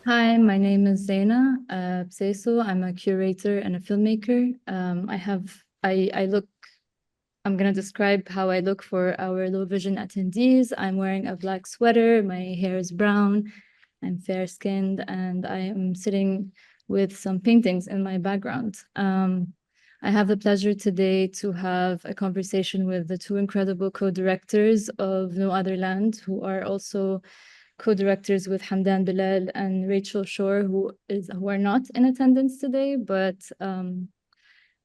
Hi, my name is Zaina Bseiso. I'm a curator and a filmmaker. I'm going to describe how I look for our low vision attendees. I'm wearing a black sweater, my hair is brown, I'm fair-skinned, and I am sitting with some paintings in my background. I have the pleasure today to have a conversation with the two incredible co-directors of No Other Land, who are also co-directors with Hamdan Bilal and Rachel Shore, who are not in attendance today, but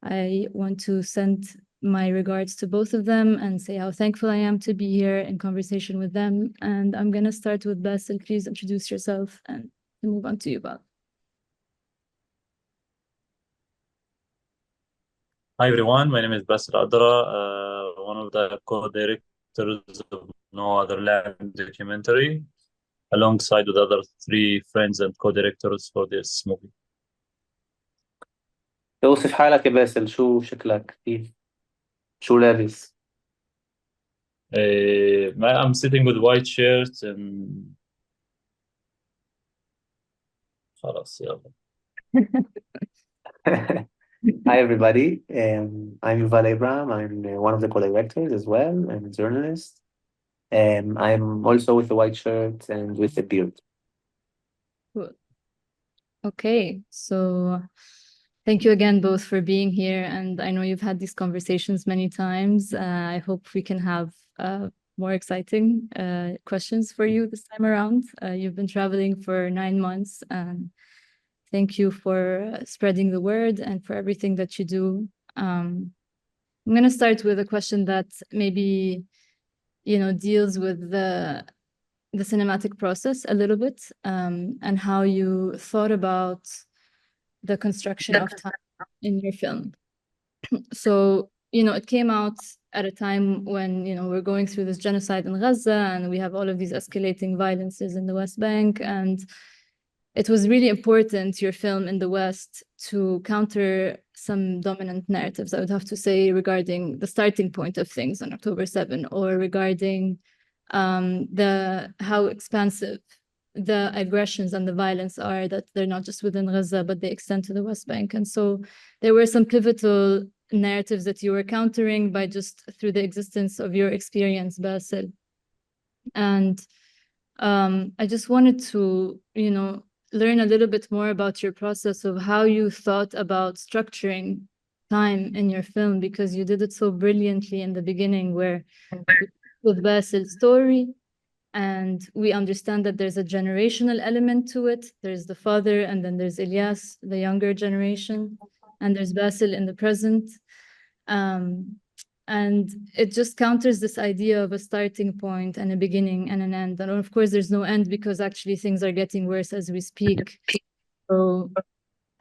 I want to send my regards to both of them and say how thankful I am to be here in conversation with them. And I'm going to start with Basel. Please introduce yourself and move on to Yuval. Hi everyone, my name is Basel Adra, one of the co-directors of No Other Land documentary, alongside with other three friends and co-directors for this movie. اوصف حالك يا باسل، شو شكلك؟ كيف؟ شو لابس؟ I'm sitting with white shirts and خلاص يلا. Hi everybody, I'm Yuval Abraham. I'm one of the co-directors as well. I'm a journalist. I'm also with a white shirt and with a beard. Cool. Okay, so thank you again both for being here. And I know you've had these conversations many times. I hope we can have more exciting questions for you this time around. You've been traveling for 9 months, and thank you for spreading the word and for everything that you do. I'm going to start with a question that maybe, deals with the cinematic process a little bit, and how you thought about the construction of time in your film. So, it came out at a time when, we're going through this genocide in Gaza, and we have all of these escalating violences in the West Bank. And it was really important, your film in the West, to counter some dominant narratives, I would have to say, regarding the starting point of things on October 7, or regarding how expansive the aggressions and the violence are, that they're not just within Gaza, but they extend to the West Bank. And so there were some pivotal narratives that you were countering by just through the existence of your experience, Basil. And I just wanted to, learn a little bit more about your process of how you thought about structuring time in your film, because you did it so brilliantly in the beginning, where with Basil's story, and we understand that there's a generational element to it. There's the father, and then there's Ilyas, the younger generation, and there's Basil in the present. And it just counters this idea of a starting point and a beginning and an end. And of course, there's no end, because actually things are getting worse as we speak. So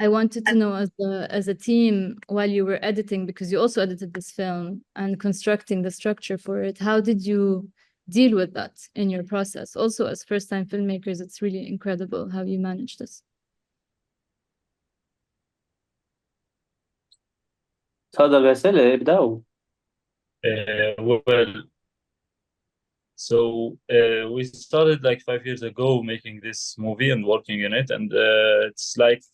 I wanted to know, as a team, while you were editing, because you also edited this film and constructing the structure for it, how did you deal with that in your process? Also, as first-time filmmakers, it's really incredible how you manage this. تفضل باسل، ابدأوا. Well, so we started like 5 years ago making this movie and working in it, and it's like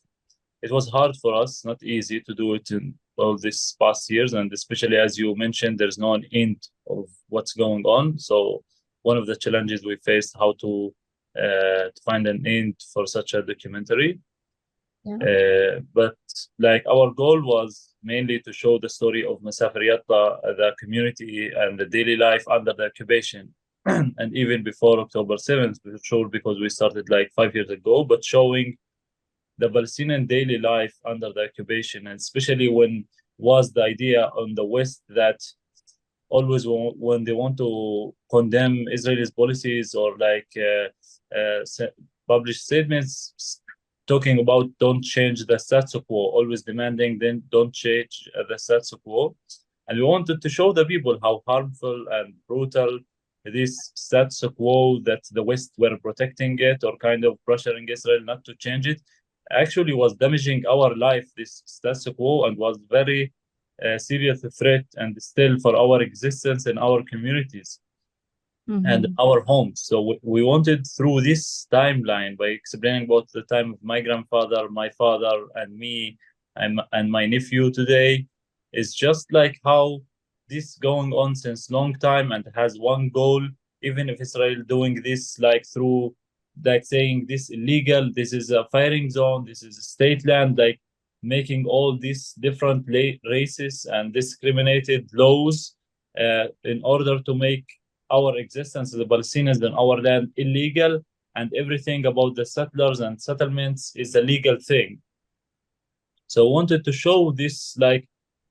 it was hard for us, not easy to do it in all these past years, and especially as you mentioned, there's no end of what's going on. So one of the challenges we faced, how to find an end for such a documentary. Yeah. But like our goal was mainly to show the story of Masafer Yatta, the community and the daily life under the occupation. And even before October 7th, for sure, because we started like 5 years ago, but showing the Palestinian daily life under the occupation, and especially when was the idea on the West that always when they want to condemn Israel's policies or like publish statements talking about don't change the status quo, always demanding then don't change the status quo. And we wanted to show the people how harmful and brutal this status quo that the West were protecting it or kind of pressuring Israel not to change it actually was damaging our life, this status quo, and was very serious threat and still for our existence in our communities. and Mhm. our homes. So we wanted through this timeline by explaining about the time of my grandfather, my father, and me, and my nephew today, is just like how this going on since long time and has one goal. Even if Israel doing this like through like saying this illegal, this is a firing zone, this is a state land, like making all these different races and discriminated laws in order to make our existence as the Palestinians in our land illegal, and everything about the settlers and settlements is a legal thing. So I wanted to show this like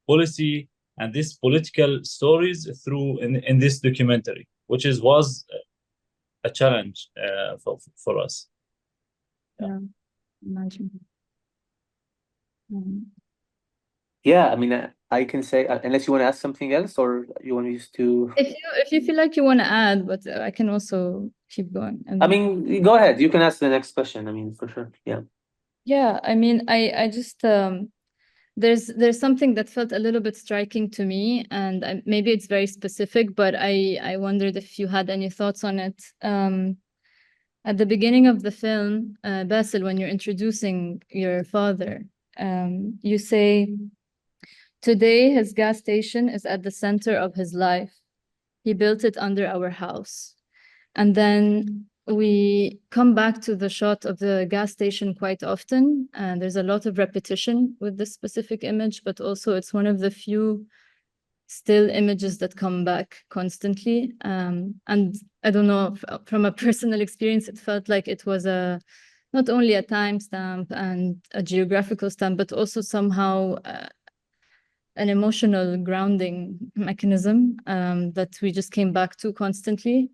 policy and these political stories through in this documentary, which was a challenge for us. Yeah, imagine. Yeah, I mean, I can say, unless you want to ask something else, or you want me to. If you feel like you want to add, but I can also keep going. I mean, go ahead. You can ask the next question. I mean, for sure. Yeah. Yeah, I mean, I just there's something that felt a little bit striking to me, and maybe it's very specific, but I wondered if you had any thoughts on it. At the beginning of the film, Basil, when you're introducing your father, you say, "Today his gas station is at the center of his life. He built it under our house." And then we come back to the shot of the gas station quite often. And there's a lot of repetition with this specific image, but also it's one of the few still images that come back constantly. And I don't know, from a personal experience, it felt like it was not only a timestamp and a geographical stamp, but also somehow an emotional grounding mechanism that we just came back to constantly.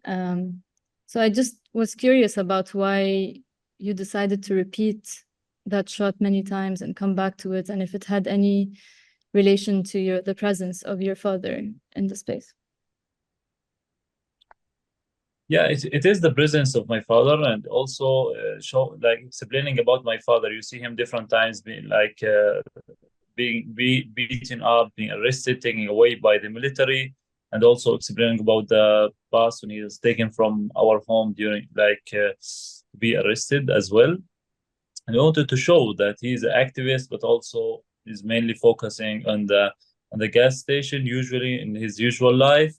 So I just was curious about why you decided to repeat that shot many times and come back to it, and if it had any relation to the presence of your father in the space. Yeah, it is the presence of my father, and also show like explaining about my father. You see him different times being like being beaten up, being arrested, taken away by the military, and also explaining about the past when he was taken from our home during be arrested as well. And I wanted to show that he's an activist, but also is mainly focusing on the gas station, usually in his usual life.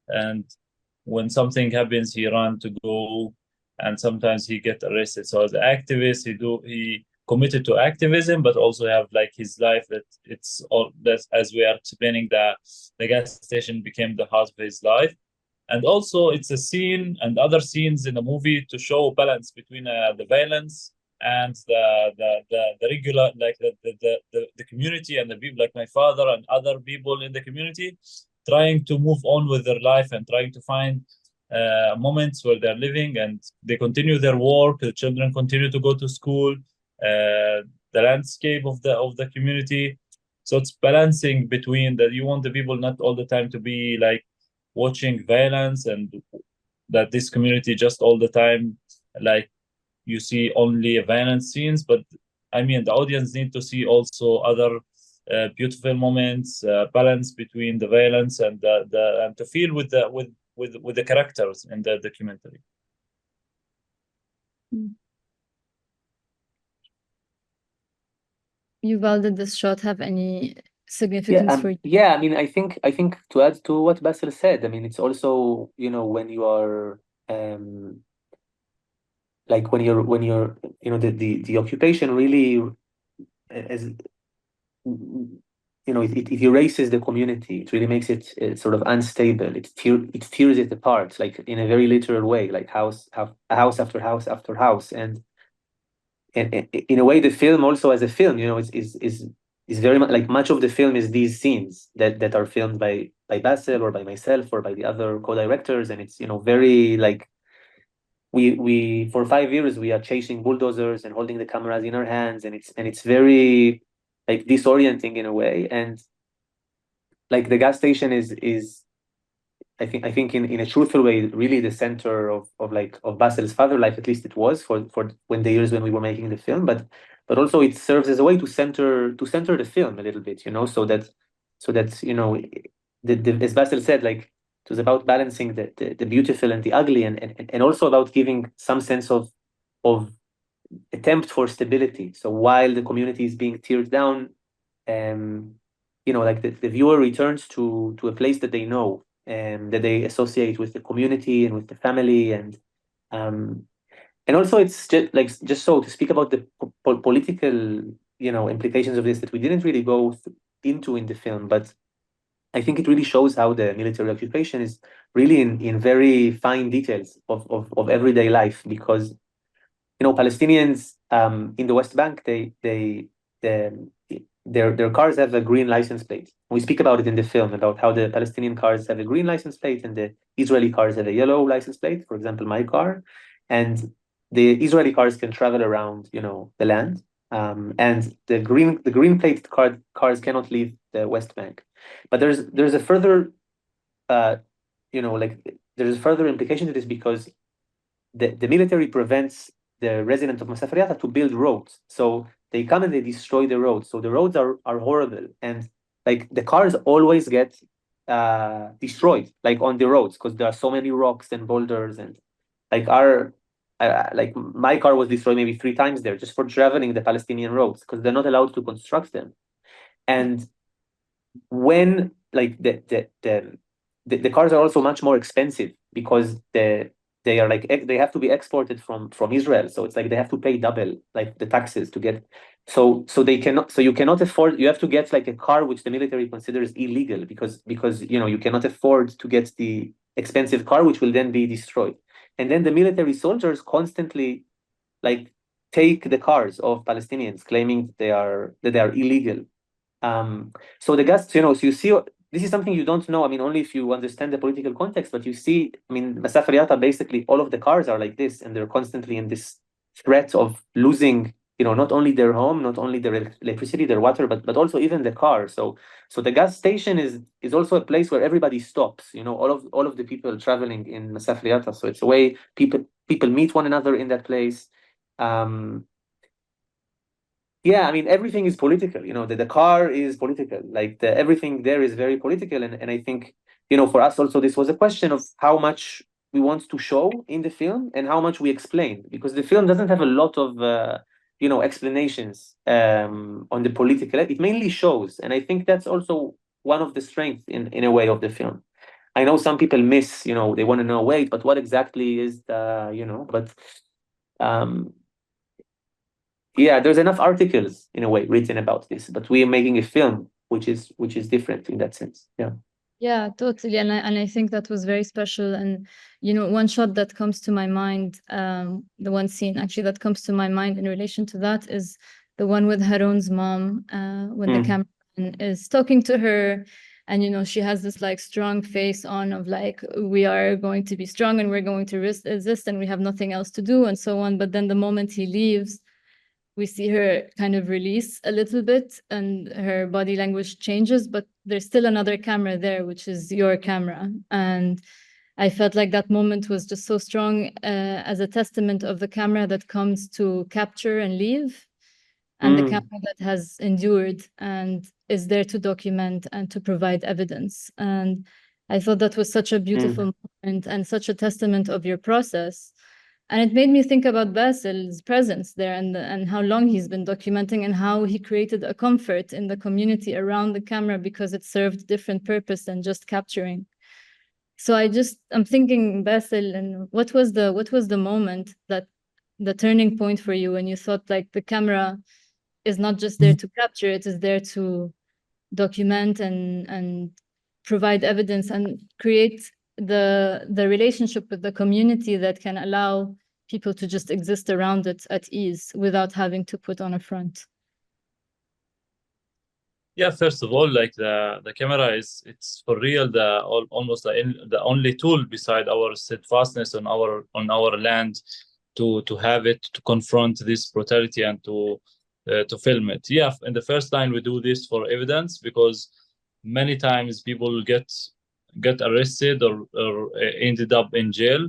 And when something happens, he run to go, and sometimes he get arrested. So as an activist, he committed to activism, but also have like his life that it's all that, as we are explaining, the gas station became the heart of his life. And also it's a scene and other scenes in the movie to show balance between the violence and the regular, like the community and the people like my father and other people in the community trying to move on with their life and trying to find moments where they're living and they continue their work, the children continue to go to school, the landscape of the community. So it's balancing between that. You want the people not all the time to be like watching violence, and that this community just all the time like you see only violent scenes, but I mean the audience need to see also other beautiful moments, balance between the violence and and to feel with the characters in the documentary. Yuval, did this shot have any Yeah, significance for you? yeah. I mean, I think to add to what Basil said, I mean, it's also, when you are like when you're the occupation really as it erases the community. It really makes it sort of unstable. It tears it apart, like in a very literal way, like house after house after house. And in a way, the film also as a film, is very much like much of the film is these scenes that are filmed by Basil or by myself or by the other co-directors, and it's very like we for 5 years we are chasing bulldozers and holding the cameras in our hands, and it's very like disorienting in a way. And like the gas station is I think in a truthful way really the center of Basil's father life. At least it was for when the years when we were making the film, but also it serves as a way to center the film a little bit, so that as Basil said, like It was about balancing the beautiful and the ugly, and also about giving some sense of attempt for stability. So while the community is being teared down, like the viewer returns to a place that they know, that they associate with the community and with the family, and also it's just so to speak about the political implications of this that we didn't really go into in the film, but I think it really shows how the military occupation is really in very fine details of everyday life, because Palestinians in the West Bank, their cars have a green license plate. We speak about it in the film about how the Palestinian cars have a green license plate and the Israeli cars have a yellow license plate. For example, my car, and the Israeli cars can travel around, the land, and the green plate cars cannot leave the West Bank. But there's a further, there's a further implication to this, because the military prevents the residents of Masafer Yatta to build roads. So they come and they destroy the roads. So the roads are horrible. And like the cars always get destroyed, like on the roads, because there are so many rocks and boulders. And like my car was destroyed maybe 3 times there just for traveling the Palestinian roads, because they're not allowed to construct them. And when like the cars are also much more expensive, because they are they have to be exported from Israel, so it's like they have to pay double like the taxes to get. So you cannot afford. You have to get like a car which the military considers illegal, because you cannot afford to get the expensive car which will then be destroyed. And then the military soldiers constantly like take the cars of Palestinians, claiming that they are illegal. So the guests, so you see, this is something you don't know. I mean, only if you understand the political context. But you see, I mean, Masafer Yatta, basically all of the cars are like this, and they're constantly in this threat of losing, not only their home, not only their electricity, their water, but also even the car. So the gas station is also a place where everybody stops. All of the people traveling in Masafer Yatta. So it's a way people meet one another in that place. Yeah, I mean, everything is political, the car is political, like everything there is very political. And I think, for us also, this was a question of how much we want to show in the film and how much we explain, because the film doesn't have a lot of, explanations on the political. It mainly shows. And I think that's also one of the strengths in a way of the film. I know some people miss, they want to know, wait, but what exactly is but, yeah, there's enough articles in a way written about this, but we are making a film which is different in that sense. Yeah. Yeah, totally. And I think that was very special. And, one shot that comes to my mind, the one scene actually that comes to my mind in relation to that is the one with Harun's mom, when the cameraman is talking to her. And, she has this like strong face on of like, we are going to be strong and we're going to resist and we have nothing else to do and so on. But then the moment he leaves, we see her kind of release a little bit and her body language changes, but there's still another camera there, which is your camera. And I felt like that moment was just so strong, as a testament of the camera that comes to capture and leave, and the camera that has endured and is there to document and to provide evidence. And I thought that was such a beautiful moment and such a testament of your process. And it made me think about Basel's presence there and how long he's been documenting and how he created a comfort in the community around the camera because it served different purpose than just capturing. So I'm thinking, Basel, and what was the moment, that the turning point for you when you thought like the camera is not just there to capture, it is there to document and provide evidence and create the relationship with the community that can allow people to just exist around it at ease without having to put on a front? Yeah, first of all, like the camera it's for real almost the only tool beside our steadfastness on our land to have it, to confront this brutality and to film it. Yeah, in the first line we do this for evidence because many times people get arrested or ended up in jail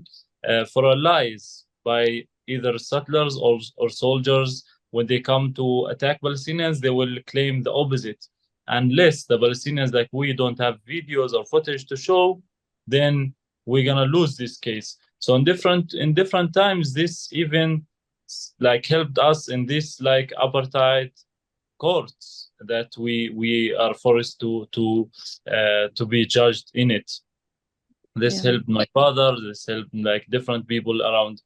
for lies by either settlers or soldiers. When they come to attack Palestinians, they will claim the opposite. Unless the Palestinians, like we, don't have videos or footage to show, then we're gonna lose this case. So in different times, this even like helped us in this like apartheid courts that we are forced to be judged in it. This Yeah. helped my father. This helped like different people around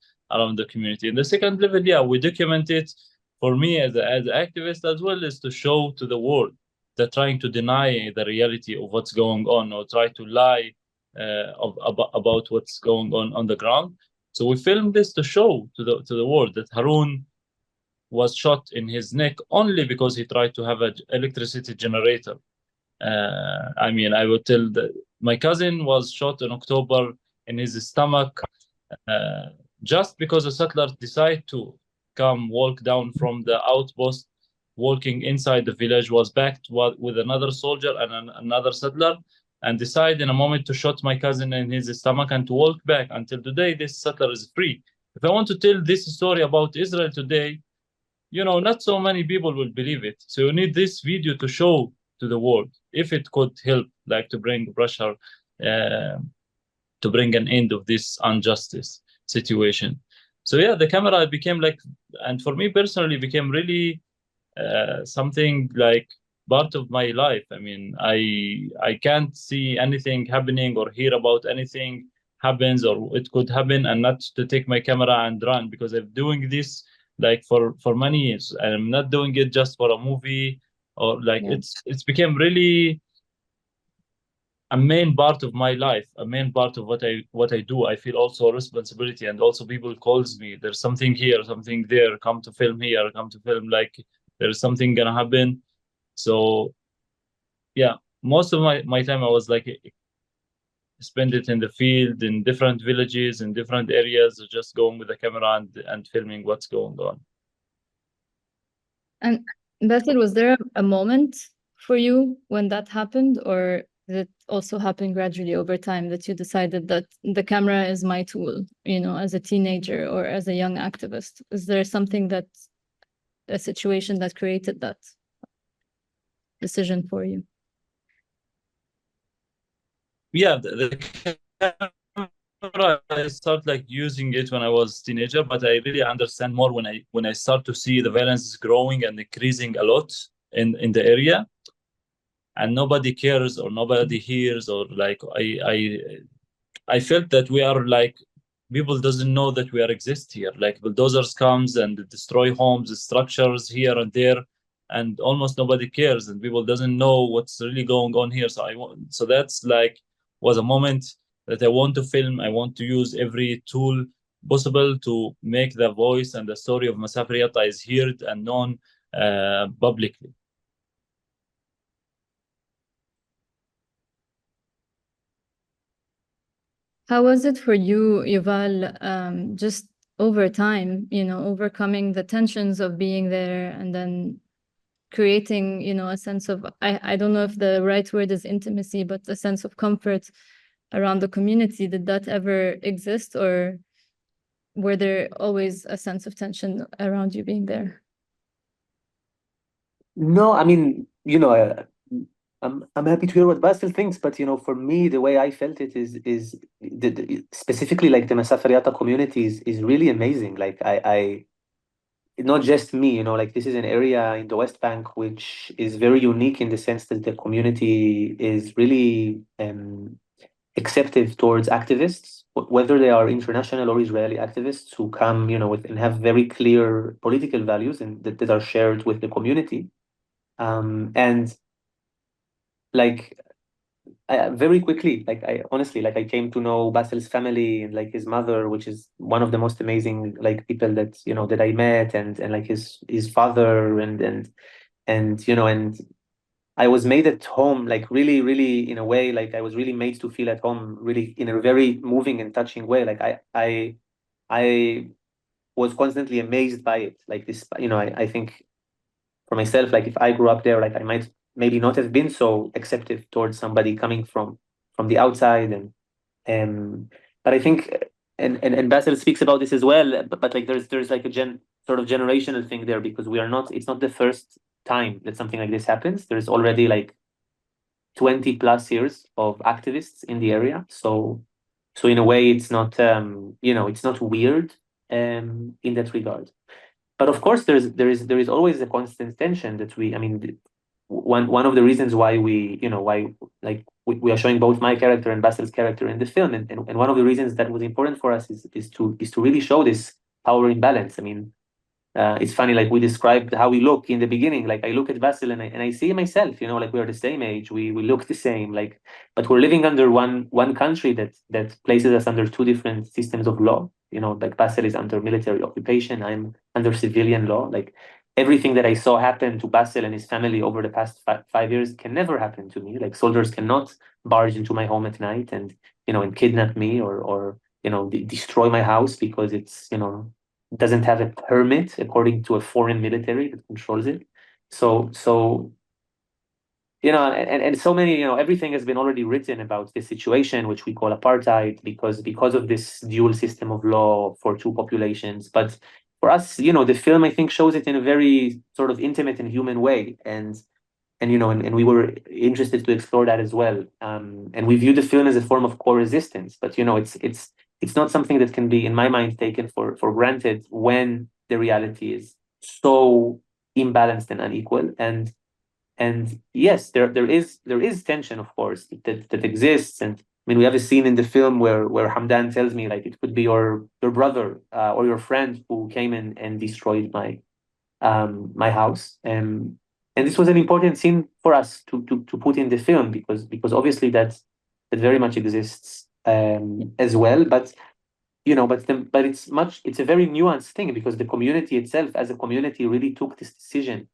the community. In the second level, yeah, we document it. For me as an activist as well, is to show to the world that trying to deny the reality of what's going on or try to lie about what's going on the ground. So we filmed this to show to the world that Harun was shot in his neck only because he tried to have an electricity generator. I mean, I would tell that my cousin was shot in October in his stomach uh, just because a settler decided to come walk down from the outpost, walking inside the village, was backed with another soldier and another settler, and decided in a moment to shoot my cousin in his stomach and to walk back. Until today, this settler is free. If I want to tell this story about Israel today, not so many people will believe it. So you need this video to show to the world if it could help, like to bring pressure, to bring an end of this injustice situation. So yeah, the camera became like, and for me personally, became really something like part of my life. I mean, I can't see anything happening or hear about anything happens or it could happen and not to take my camera and run, because I'm doing this like for many years. And I'm not doing it just for a movie or like Yeah. it's became really a main part of my life, a main part of what I do. I feel also a responsibility, and also people calls me. There's something here, something there. Come to film here. Come to film. Like there's something gonna happen. So yeah, most of my time I was like spend it in the field, in different villages, in different areas, just going with the camera and filming what's going on. And Basil, was there a moment for you when that happened, or did it also happen gradually over time that you decided that the camera is my tool, as a teenager or as a young activist? Is there a situation that created that decision for you? Yeah, the camera, I start like using it when I was teenager, but I really understand more when I start to see the violence is growing and increasing a lot in the area, and nobody cares or nobody hears, or like I felt that we are like people doesn't know that we are exist here. Like bulldozers comes and destroy homes, structures here and there, and almost nobody cares, and people doesn't know what's really going on here. So that's like was a moment that I want to film. I want to use every tool possible to make the voice and the story of Masafer Yatta is heard and known publicly. How was it for you, Yuval, just over time, overcoming the tensions of being there and then creating, a sense of, I don't know if the right word is intimacy, but a sense of comfort around the community? Did that ever exist, or were there always a sense of tension around you being there? No, I mean, I'm happy to hear what Basil thinks, but for me, the way I felt it is specifically like the Masafer Yatta community is really amazing. Like I not just me, like this is an area in the West Bank which is very unique in the sense that the community is really acceptive towards activists, whether they are international or Israeli activists who come, with and have very clear political values and that are shared with the community. And like very quickly, like I honestly, like I came to know Basil's family and like his mother, which is one of the most amazing like people that that I met, and like his father, and I was made at home, like really, really in a way, like I was really made to feel at home, really in a very moving and touching way. Like I was constantly amazed by it. Like this, I think for myself, like if I grew up there, like I might maybe not have been so acceptive towards somebody coming from the outside, but I think and Basil speaks about this as well, but like there's like a sort of generational thing there, because it's not the first time that something like this happens. There's already like 20 plus years of activists in the area. So in a way, it's not it's not weird in that regard. But of course, there is always a constant tension that one of the reasons why we are showing both my character and Basil's character in the film, and one of the reasons that was important for us is to really show this power imbalance. I mean, it's funny, like we described how we look in the beginning. Like I look at Basil and I see myself, like we are the same age, we look the same, like, but we're living under one country that places us under two different systems of law. Like Basil is under military occupation, I'm under civilian law. Like everything that I saw happen to Basil and his family over the past 5 years can never happen to me. Like soldiers cannot barge into my home at night and kidnap me or destroy my house because it's doesn't have a permit according to a foreign military that controls it. So and so many, everything has been already written about this situation, which we call apartheid, because of this dual system of law for two populations. But for us, the film, I think, shows it in a very sort of intimate and human way. And we were interested to explore that as well. And we view the film as a form of co-resistance, but it's not something that can be, in my mind, taken for granted when the reality is so imbalanced and unequal. And yes, there is tension, of course, that exists. And I mean, we have a scene in the film where Hamdan tells me, like, it could be your brother or your friend who came in and destroyed my house. And this was an important scene for us to put in the film because obviously that very much exists as well. But it's a very nuanced thing because the community itself, as a community, really took this decision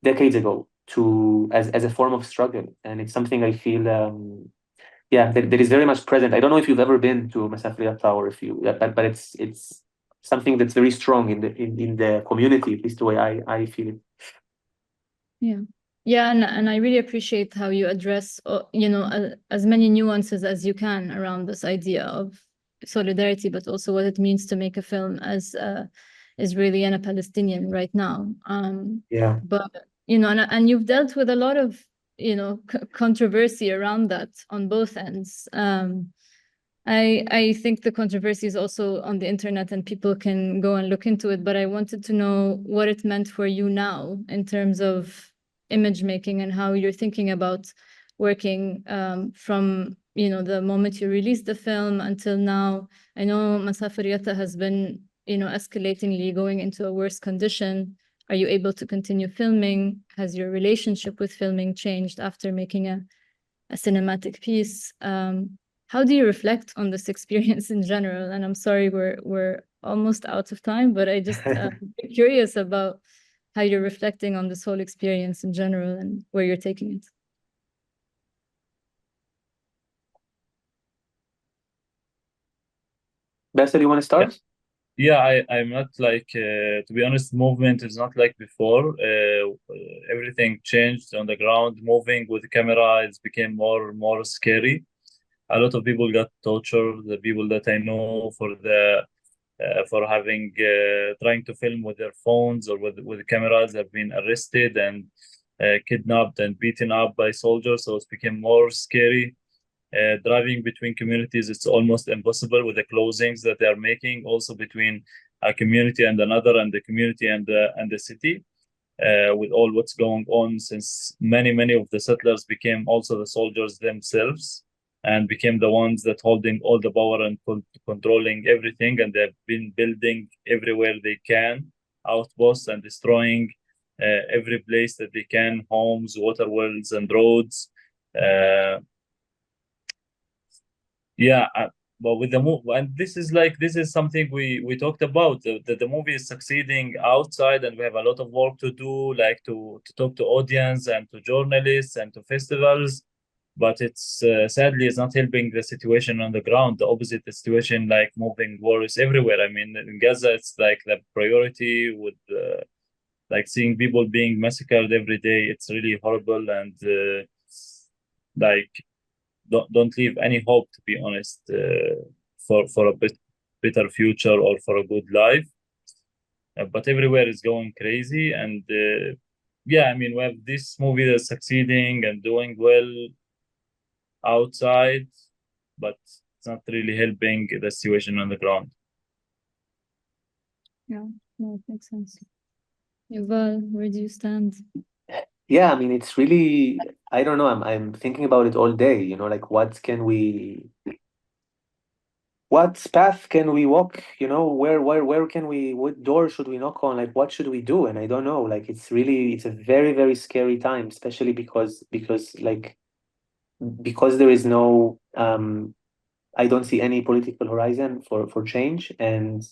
decades ago as a form of struggle, and it's something I feel that is very much present. I don't know if you've ever been to Masafer Yatta or if you, but it's something that's very strong in the community, at least the way I feel it. Yeah, and I really appreciate how you address as many nuances as you can around this idea of solidarity, but also what it means to make a film as Israeli and a Palestinian right now. But and you've dealt with a lot of controversy around that on both ends. I think the controversy is also on the internet and people can go and look into it, but I wanted to know what it meant for you now in terms of image making and how you're thinking about working from the moment you released the film until now. I know Masafer Yatta has been escalatingly going into a worse condition. Are you able to continue filming? Has your relationship with filming changed after making a cinematic piece? How do you reflect on this experience in general? And I'm sorry, we're almost out of time, but I just curious about how you're reflecting on this whole experience in general and where you're taking it. Basil, you want to start? Yeah, I'm not like, to be honest, movement is not like before. Everything changed on the ground. Moving with the camera, it became more scary. A lot of people got tortured. The people that I know for having trying to film with their phones or with cameras have been arrested and kidnapped and beaten up by soldiers. So it became more scary. Driving between communities, it's almost impossible with the closings that they are making, also between a community and another, and the community and the city, with all what's going on, since many of the settlers became also the soldiers themselves and became the ones that holding all the power and controlling everything, and they've been building everywhere they can outposts and destroying every place that they can, homes, water wells, and roads. But with the movie, and this is something we talked about. The movie is succeeding outside, and we have a lot of work to do, like to talk to audience and to journalists and to festivals. But it's sadly it's not helping the situation on the ground. The opposite, the situation like moving wars everywhere. I mean, in Gaza, it's like the priority with like seeing people being massacred every day. It's really horrible, and like don't leave any hope, to be honest, for a better future or for a good life. But everywhere is going crazy, and yeah, I mean, we have this movie that's succeeding and doing well outside, but it's not really helping the situation on the ground. Yeah, no, it makes sense. Yuval, where do you stand? Yeah, I mean, it's really, I don't know, I'm thinking about it all day, you know, like what path can we walk, you know, where can we, what door should we knock on, like what should we do? And I don't know, like it's a very, very scary time, especially because there is no I don't see any political horizon for change, and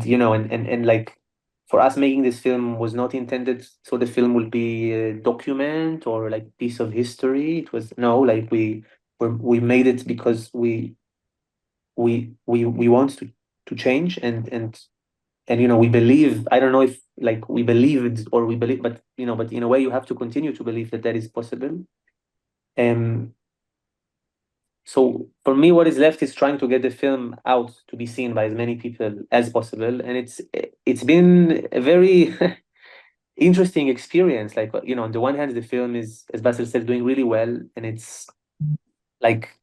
you know, and like for us making this film was not intended so the film will be a document or like piece of history. It was no, like we made it because we want to change, and you know, we believe, I don't know if like we believed or we believe, but you know, but in a way you have to continue to believe that that is possible. So for me, what is left is trying to get the film out to be seen by as many people as possible, and it's been a very interesting experience. Like, you know, on the one hand, the film is, as Basel said, doing really well, and it's like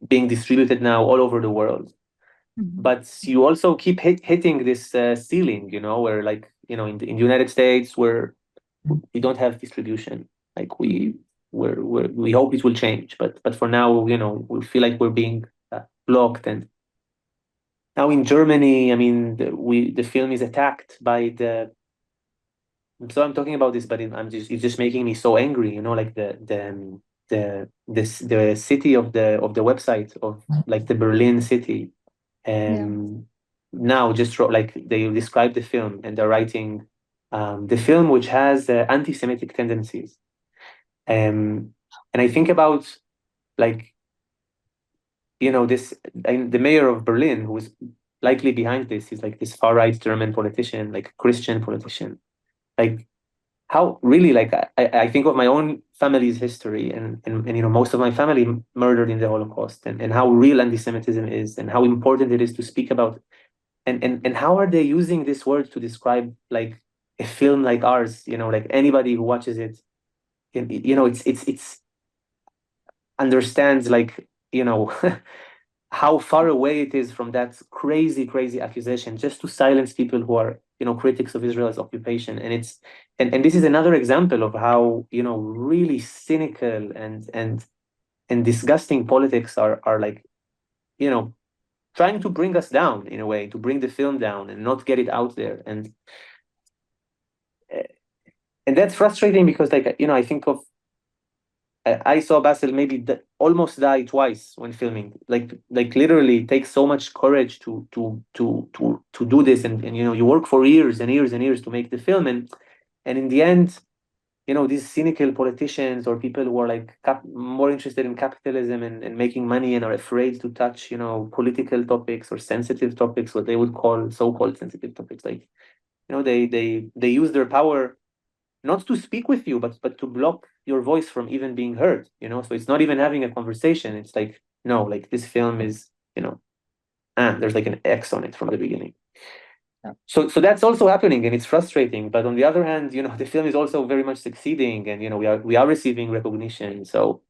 being distributed now all over the world. But you also keep hitting this ceiling, you know, where like, you know, in the United States, where we don't have distribution, like we hope it will change, but for now, you know, we feel like we're being blocked. And now in Germany, I mean, the film is attacked by the. So I'm talking about this, but it's just making me so angry, you know, like the city of the website of like the Berlin city, Yeah. now just wrote, like they describe the film and they're writing the film which has anti-Semitic tendencies. And I think about like, you know, the mayor of Berlin, who is likely behind this, is like this far right German politician, like Christian politician. Like how really, like I think of my own family's history, and you know, most of my family murdered in the Holocaust, and how real anti-Semitism is and how important it is to speak about. And how are they using this word to describe like a film like ours? You know, like anybody who watches it, you know, it's understands, like, you know, how far away it is from that crazy accusation, just to silence people who are, you know, critics of Israel's occupation. And it's and this is another example of how, you know, really cynical and disgusting politics are like, you know, trying to bring us down in a way, to bring the film down and not get it out there. And that's frustrating because, like, you know, I think of I saw Basel maybe almost die twice when filming. Like literally, it takes so much courage to do this, and you know, you work for years and years and years to make the film, and in the end, you know, these cynical politicians or people who are like more interested in capitalism and making money and are afraid to touch, you know, political topics or sensitive topics, what they would call so-called sensitive topics, like, you know, they use their power not to speak with you, but to block your voice from even being heard, you know. So it's not even having a conversation. It's like, no, like this film is, you know, there's like an X on it from the beginning. Yeah. So that's also happening, and it's frustrating. But on the other hand, you know, the film is also very much succeeding, and you know, we are receiving recognition. So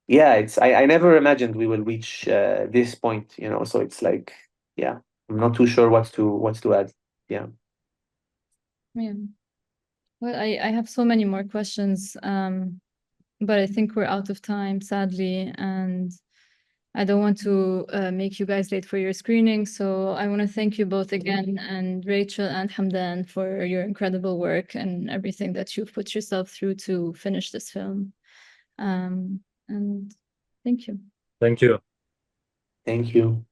yeah, it's I never imagined we will reach this point, you know. So it's like, yeah, I'm not too sure what to add. Yeah. Yeah. Well, I have so many more questions, but I think we're out of time, sadly, and I don't want to make you guys late for your screening. So I want to thank you both again, and Rachel and Hamdan, for your incredible work and everything that you've put yourself through to finish this film. And thank you. Thank you. Thank you.